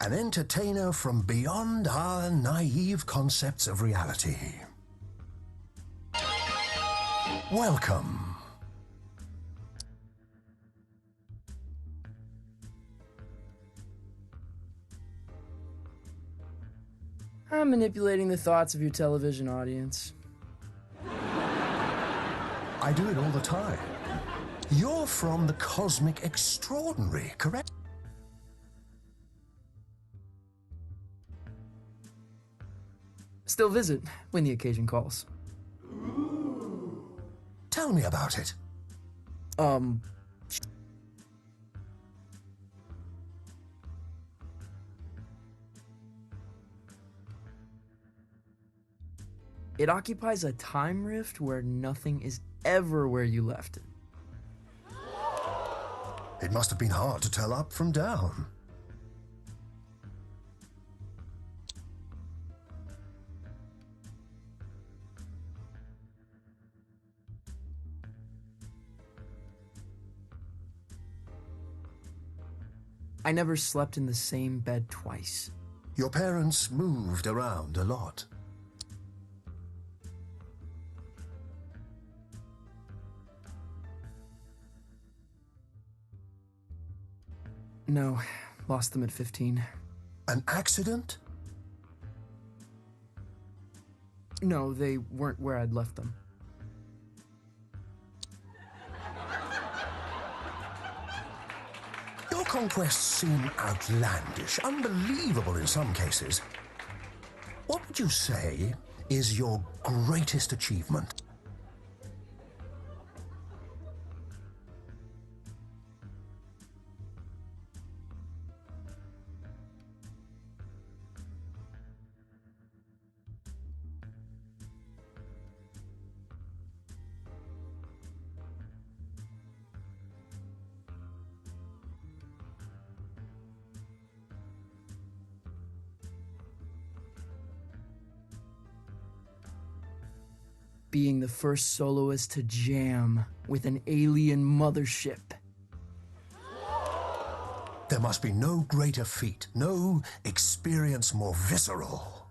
An entertainer from beyond our naive concepts of reality. Welcome. I'm manipulating the thoughts of your television audience. I do it all the time. You're from the Cosmic Extraordinary, correct? Still visit when the occasion calls. Tell me about it. It occupies a time rift where nothing is ever where you left it. It must have been hard to tell up from down. I never slept in the same bed twice. Your parents moved around a lot. No, lost them at 15. An accident? No, they weren't where I'd left them. Your conquests seem outlandish, unbelievable in some cases. What would you say is your greatest achievement? Being the first soloist to jam with an alien mothership. There must be no greater feat, no experience more visceral.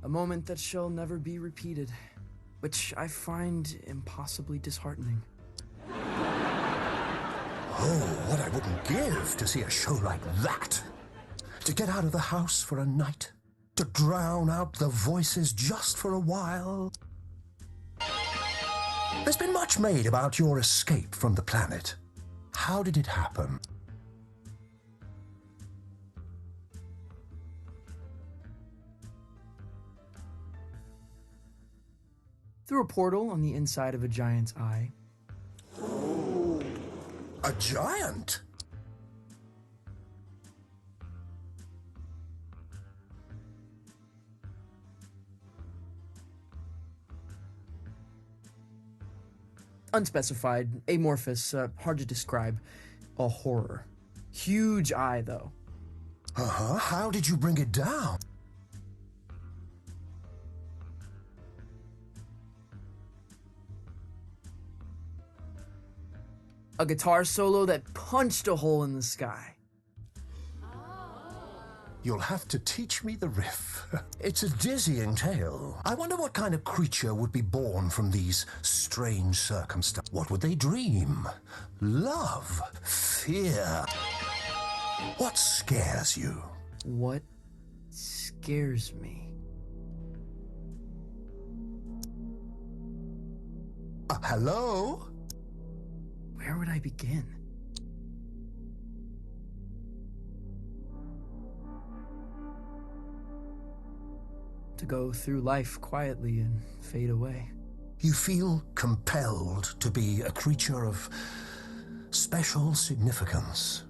A moment that shall never be repeated, which I find impossibly disheartening. Oh, what I wouldn't give to see a show like that. To get out of the house for a night. To drown out the voices just for a while. There's been much made about your escape from the planet. How did it happen? Through a portal on the inside of a giant's eye. A giant? Unspecified, amorphous, hard to describe. A horror. Huge eye, though. Uh-huh. How did you bring it down? A guitar solo that punched a hole in the sky. You'll have to teach me the riff. It's a dizzying tale. I wonder what kind of creature would be born from these strange circumstances. What would they dream? Love? Fear? What scares you? What scares me? Hello? Where would I begin? To go through life quietly and fade away. You feel compelled to be a creature of special significance.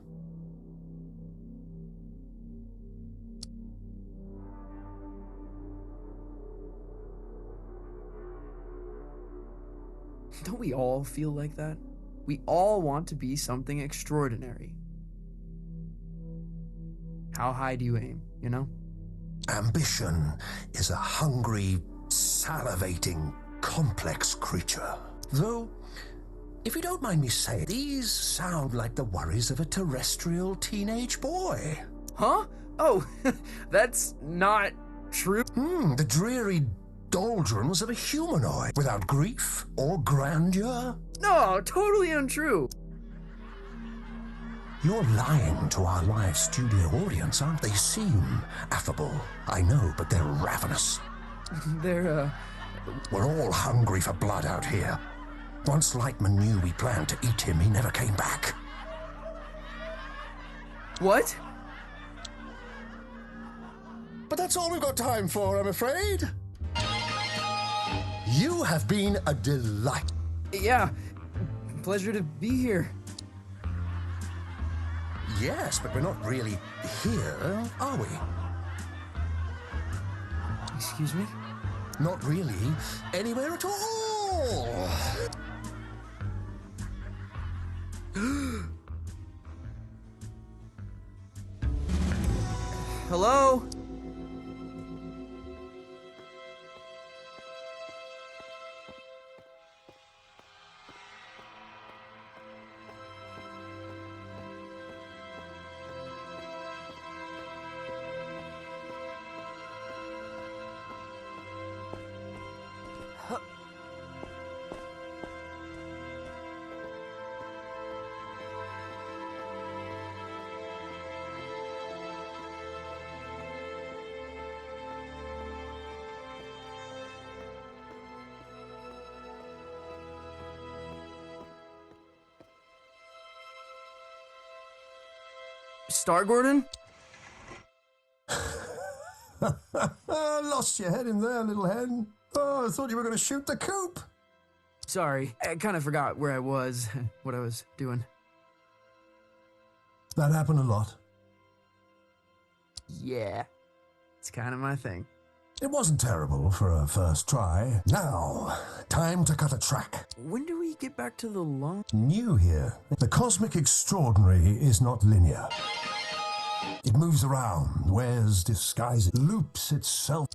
Don't we all feel like that? We all want to be something extraordinary. How high do you aim, you know? Ambition is a hungry, salivating, complex creature. Though, if you don't mind me saying, these sound like the worries of a terrestrial teenage boy. Huh? Oh, that's not true. The dreary doldrums of a humanoid without grief or grandeur. No, totally untrue. You're lying to our live studio audience, aren't they? Seem affable, I know, but they're ravenous. They're, We're all hungry for blood out here. Once Lightman knew we planned to eat him, he never came back. What? But that's all we've got time for, I'm afraid. You have been a delight. Yeah, pleasure to be here. Yes, but we're not really here, are we? Excuse me? Not really anywhere at all. Hello? Star Gordon? Lost your head in there, little hen. Oh, I thought you were going to shoot the coop. Sorry, I kind of forgot where I was, what I was doing. That happened a lot. Yeah, it's kind of my thing. It wasn't terrible for a first try. Now, time to cut a track. When do we get back to the lung? New here. The cosmic extraordinary is not linear. It moves around, wears disguises, loops itself.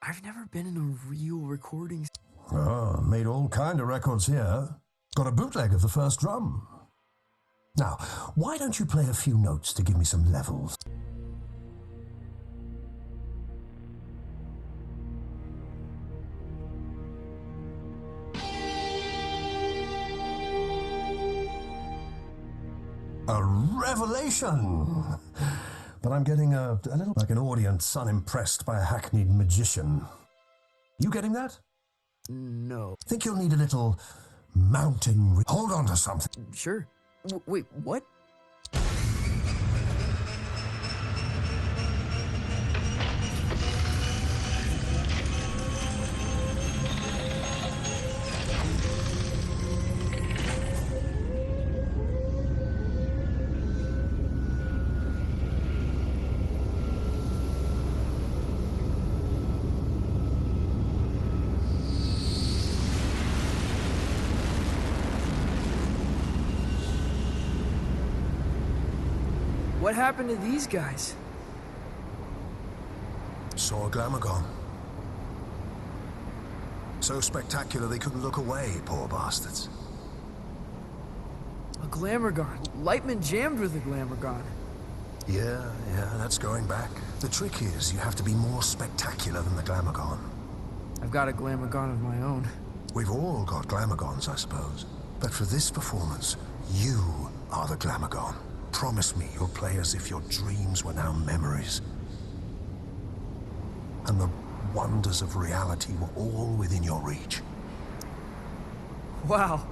I've never been in a real recording. Oh, made all kind of records here. Got a bootleg of the first drum. Now, why don't you play a few notes to give me some levels? A revelation! But I'm getting a little like an audience unimpressed by a hackneyed magician. You getting that? No. Think you'll need a little mountain... Hold on to something. Sure. Wait, what? What happened to these guys? Saw a Glamorgon. So spectacular they couldn't look away, poor bastards. A Glamorgon. Lightman jammed with a Glamorgon. Yeah, that's going back. The trick is you have to be more spectacular than the Glamorgon. I've got a Glamorgon of my own. We've all got Glamorgons, I suppose. But for this performance, you are the Glamorgon. Promise me you'll play as if your dreams were now memories. And the wonders of reality were all within your reach. Wow.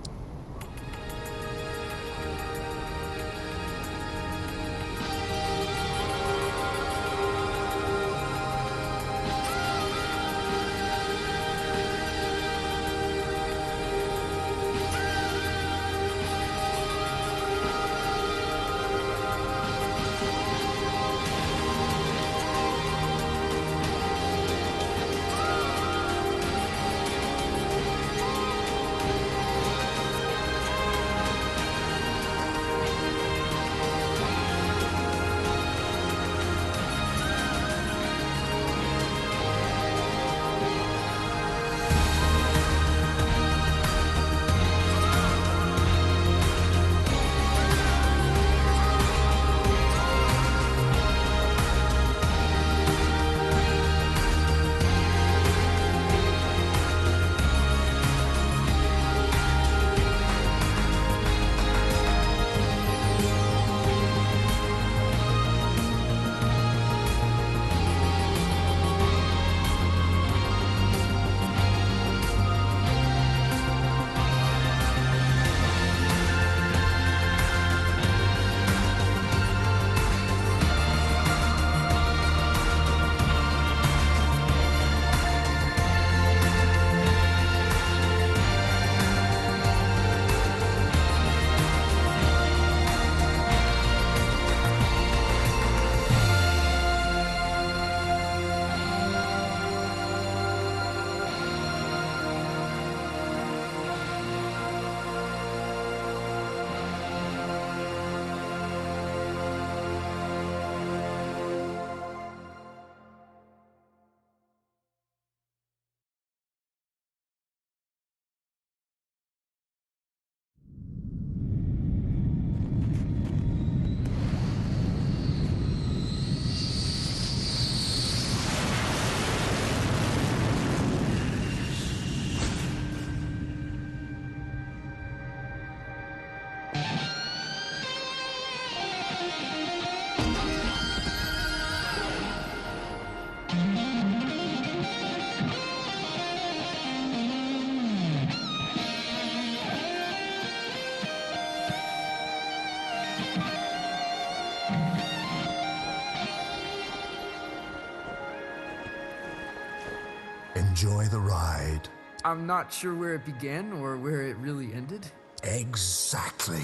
enjoy the ride. I'm not sure where it began or where it really ended. Exactly.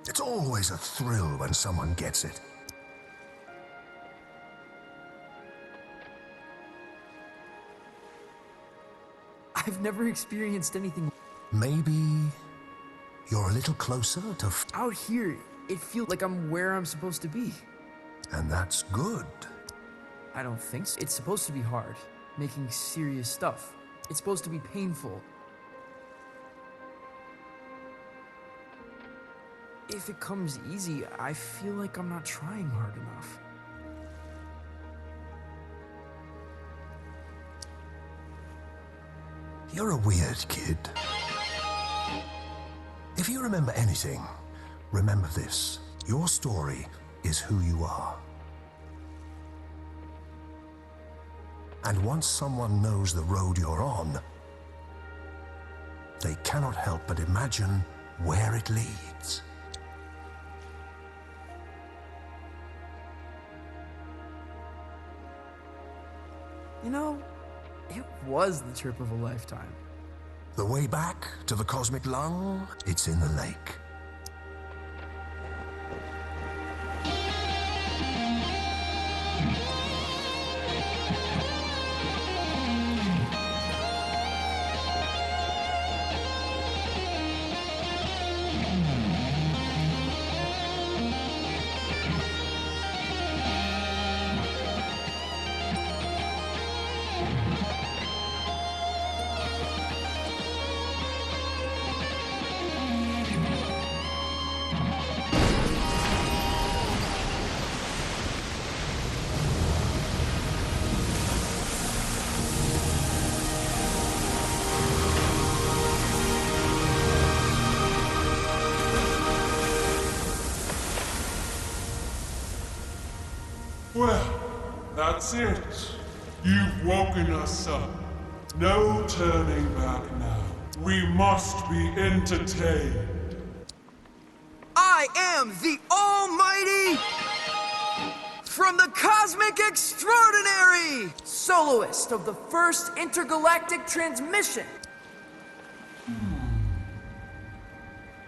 It's always a thrill when someone gets it. I've never experienced anything. Maybe you're a little closer to Out here, it feels like I'm where I'm supposed to be. and that's good. I don't think so. It's supposed to be hard, making serious stuff. It's supposed to be painful. If it comes easy, I feel like I'm not trying hard enough. You're a weird kid. If you remember anything, remember this. Your story is who you are. And once someone knows the road you're on, they cannot help but imagine where it leads. You know, it was the trip of a lifetime. The way back to the cosmic lung, it's in the lake. Well, that's it. You've woken us up. No turning back now. We must be entertained. I am the Almighty from the Cosmic Extraordinary, soloist of the first intergalactic transmission.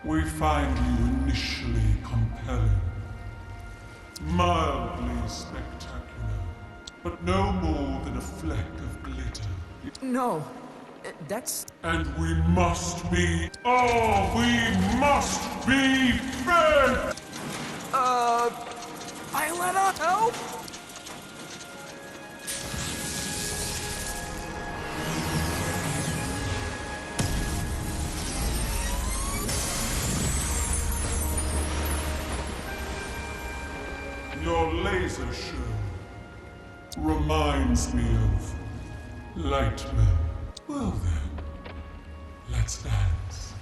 We find you initially compelling, mildly spectacular, but no more than a fleck of glitter. No, that's... And we must be... Oh, we must be friends! Violetta, help! Your laser show reminds me of Lightman. Well then, let's dance.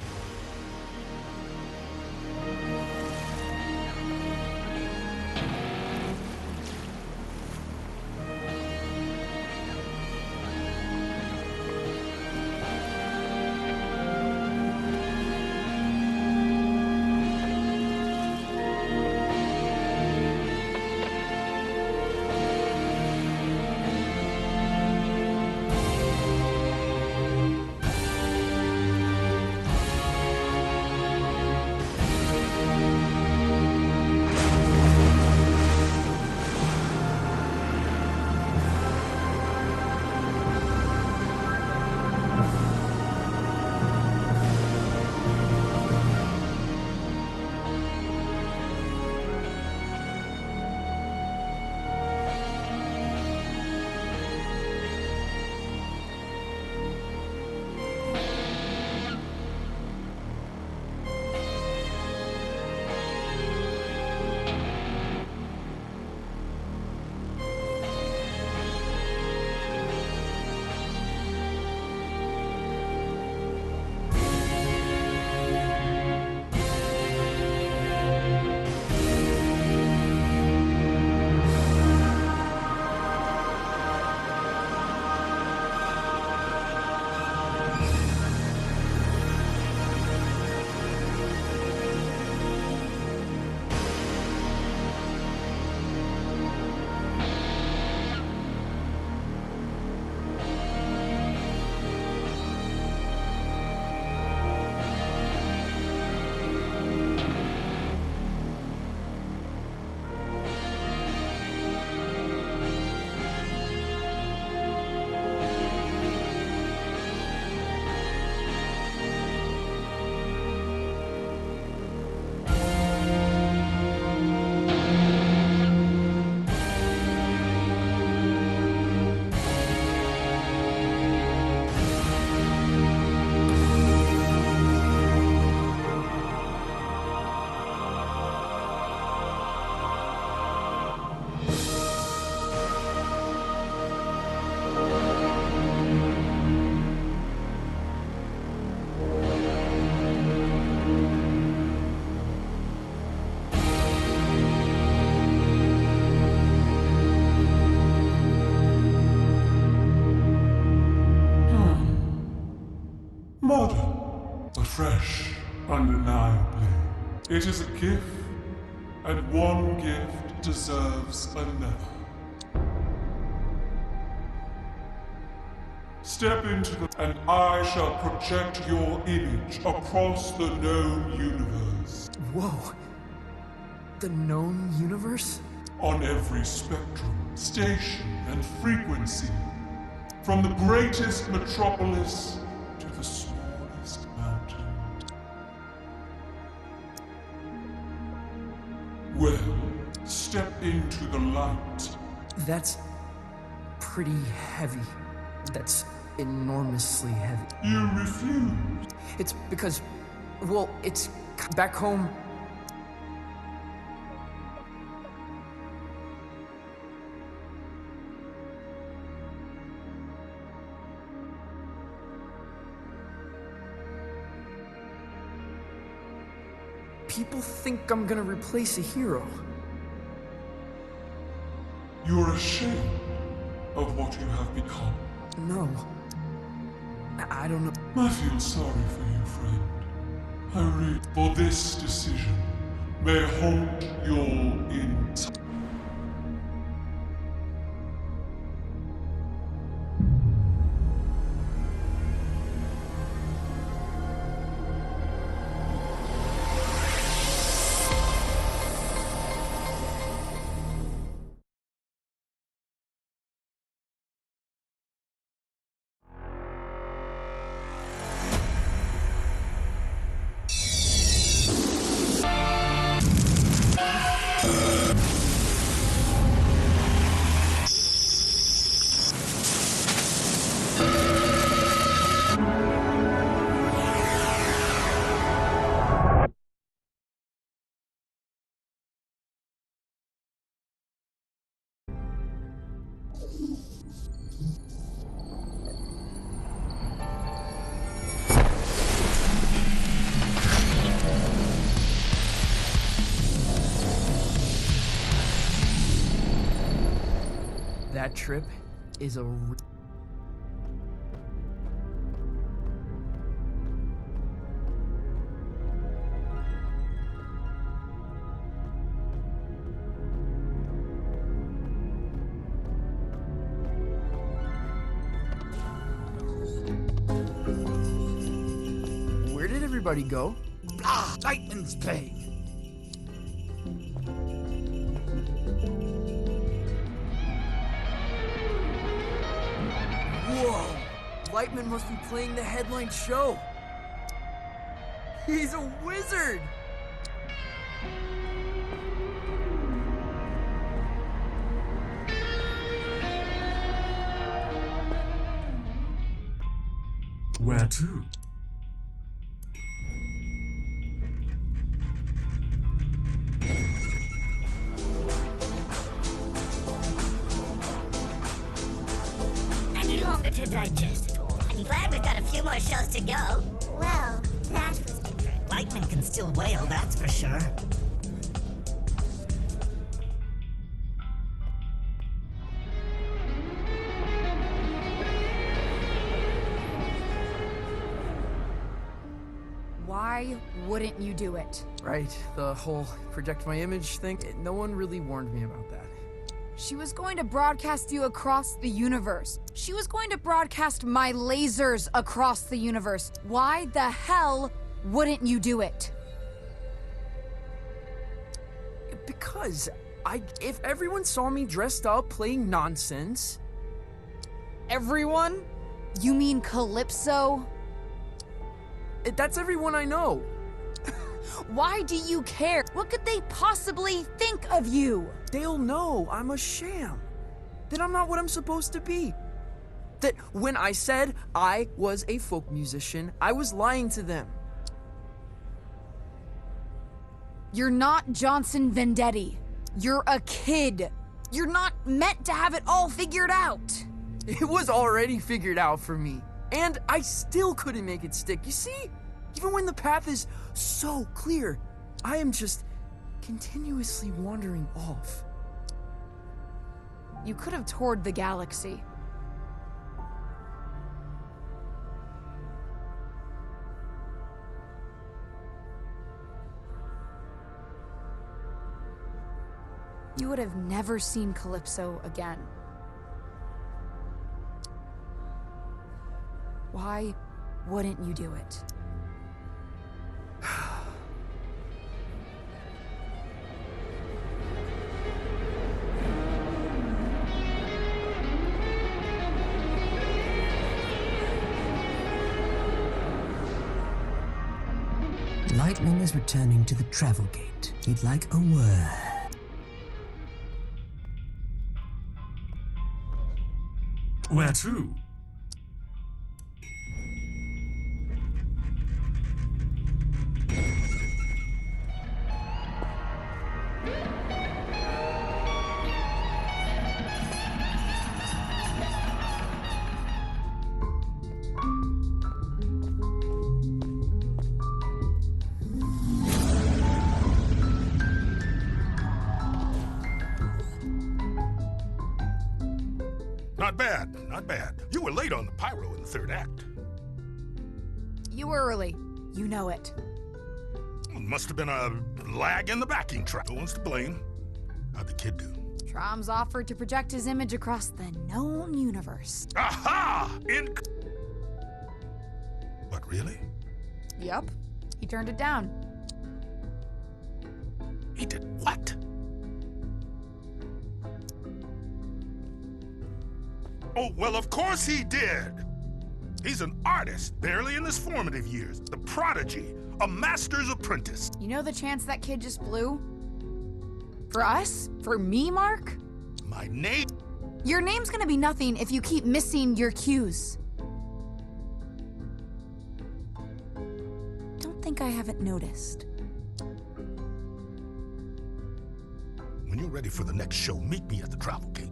modern, but fresh, undeniably. It is a gift, and one gift deserves another. Step into the... and I shall project your image across the known universe. Whoa. The known universe? On every spectrum, station, and frequency. From the greatest metropolis to the smallest mountain. Well, step into the light. That's pretty heavy. That's enormously heavy. You refuse. It's because, well, it's back home. People think I'm gonna replace a hero. You're ashamed of what you have become. No. I don't know. I feel sorry for you, friend. I read for this decision may haunt your entire... That trip is a Where did everybody go? Ah, Lightman's playing. Whoa! Lightman must be playing the headline show. He's a wizard! Where to? Any longer to digest it all. I'm glad we've got a few more shows to go. Well, that was different. Lightman can still wail, that's for sure. Why wouldn't you do it? Right, the whole project my image thing. No one really warned me about that. She was going to broadcast you across the universe. She was going to broadcast my lasers across the universe. Why the hell wouldn't you do it? Because if everyone saw me dressed up playing nonsense. Everyone? You mean Calypso? That's everyone I know. Why do you care? What could they possibly think of you? They'll know I'm a sham. That I'm not what I'm supposed to be. That when I said I was a folk musician, I was lying to them. You're not Johnson Vendetti. You're a kid. You're not meant to have it all figured out. It was already figured out for me. And I still couldn't make it stick. You see? Even when the path is so clear, I am just continuously wandering off. You could have toured the galaxy. would have never seen Calypso again. Why wouldn't you do it? Lightning is returning to the travel gate. He'd like a word. Where to? Not bad, not bad. You were late on the pyro in the third act. You were early. You know it. Must have been a lag in the backing track. No one's to blame. How'd the kid do? Trom's offered to project his image across the known universe. Aha! What, really? Yup. He turned it down. He did what? Oh, well, of course he did. He's an artist, barely in his formative years. The prodigy, a master's apprentice. You know the chance that kid just blew? For us? For me, Mark? My name? Your name's gonna be nothing if you keep missing your cues. Don't think I haven't noticed. When you're ready for the next show, meet me at the travel gate.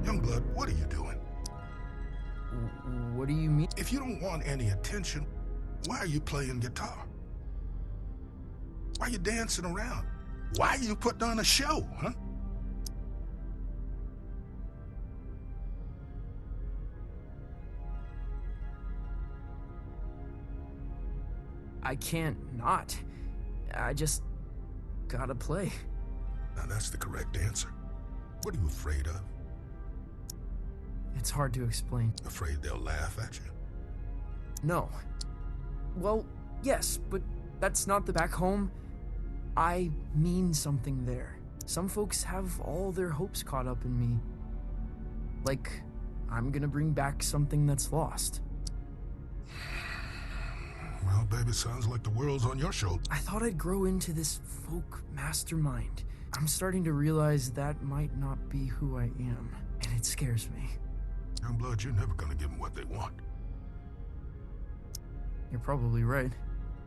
Youngblood, what are you doing? What do you mean? If you don't want any attention, why are you playing guitar? Why are you dancing around? Why are you putting on a show, huh? I can't not. I just gotta play. Now that's the correct answer. What are you afraid of? It's hard to explain. Afraid they'll laugh at you? No. Well, yes, but that's not the back home. I mean something there. Some folks have all their hopes caught up in me. Like, I'm gonna bring back something that's lost. Well, baby, sounds like the world's on your shoulder. I thought I'd grow into this folk mastermind. I'm starting to realize that might not be who I am, and it scares me. Youngblood, you're never gonna give them what they want. You're probably right.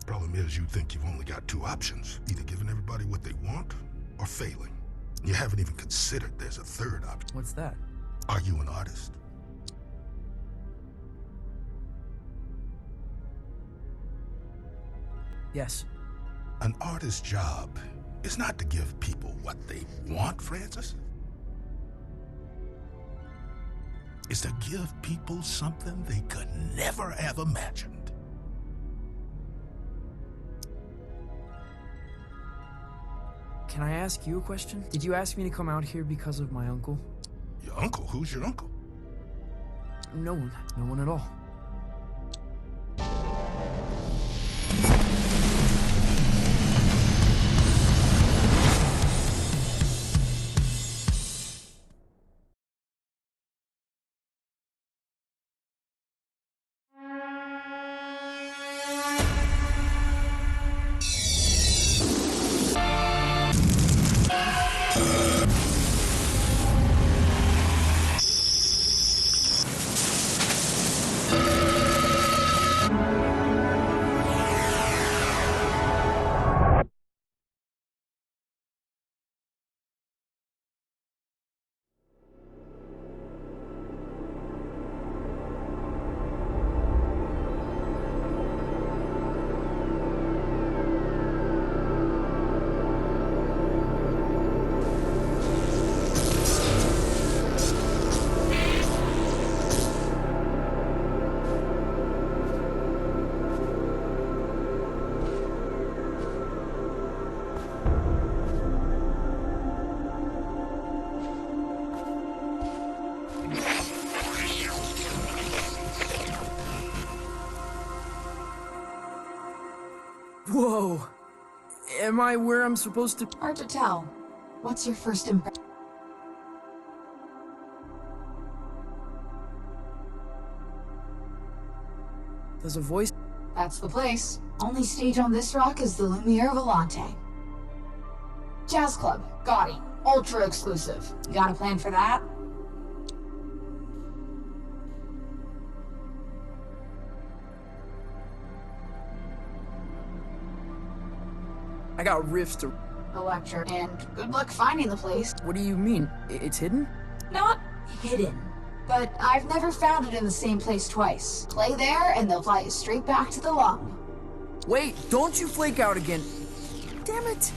Problem is, you think you've only got two options. Either giving everybody what they want, or failing. You haven't even considered there's a third option. What's that? Are you an artist? Yes. An artist's job is not to give people what they want, Francis. Is to give people something they could never have imagined. Can I ask you a question? Did you ask me to come out here because of my uncle? Your uncle? Who's your uncle? No one. No one at all. Am I where I'm supposed to? Hard to tell. What's your first impression? There's a voice. That's the place. Only stage on this rock is the Lumiere Volante. Jazz club, gaudy, ultra exclusive. You got a plan for that? I got riffs to. Electra, and good luck finding the place. What do you mean? It's hidden? Not hidden, but I've never found it in the same place twice. Play there, and they'll fly you straight back to the lung. Wait, don't you flake out again. Damn it.